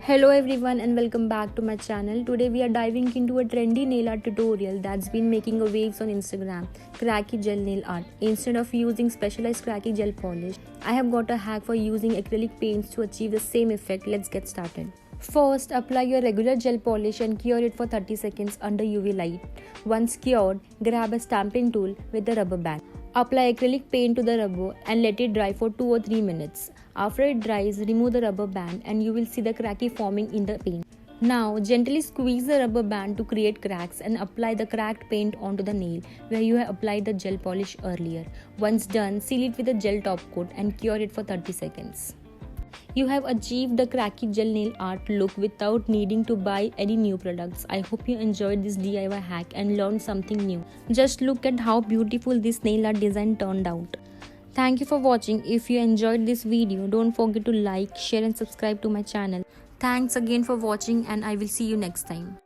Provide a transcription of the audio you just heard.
Hello everyone and welcome back to my channel. Today we are diving into a trendy nail art tutorial that's been making waves on Instagram, cracky gel nail art. Instead of using specialized cracky gel polish, I have got a hack for using acrylic paints to achieve the same effect. Let's get started. First, apply your regular gel polish and cure it for 30 seconds under UV light. Once cured, grab a stamping tool with a rubber band. Apply acrylic paint to the rubber and let it dry for 2 or 3 minutes. After it dries, remove the rubber band and you will see the cracky forming in the paint. Now, gently squeeze the rubber band to create cracks and apply the cracked paint onto the nail where you have applied the gel polish earlier. Once done, seal it with a gel top coat and cure it for 30 seconds. You have achieved the cracky gel nail art look without needing to buy any new products. I hope you enjoyed this DIY hack and learned something new. Just look at how beautiful this nail art design turned out. Thank you for watching. If you enjoyed this video, don't forget to like, share and subscribe to my channel. Thanks again for watching and I will see you next time.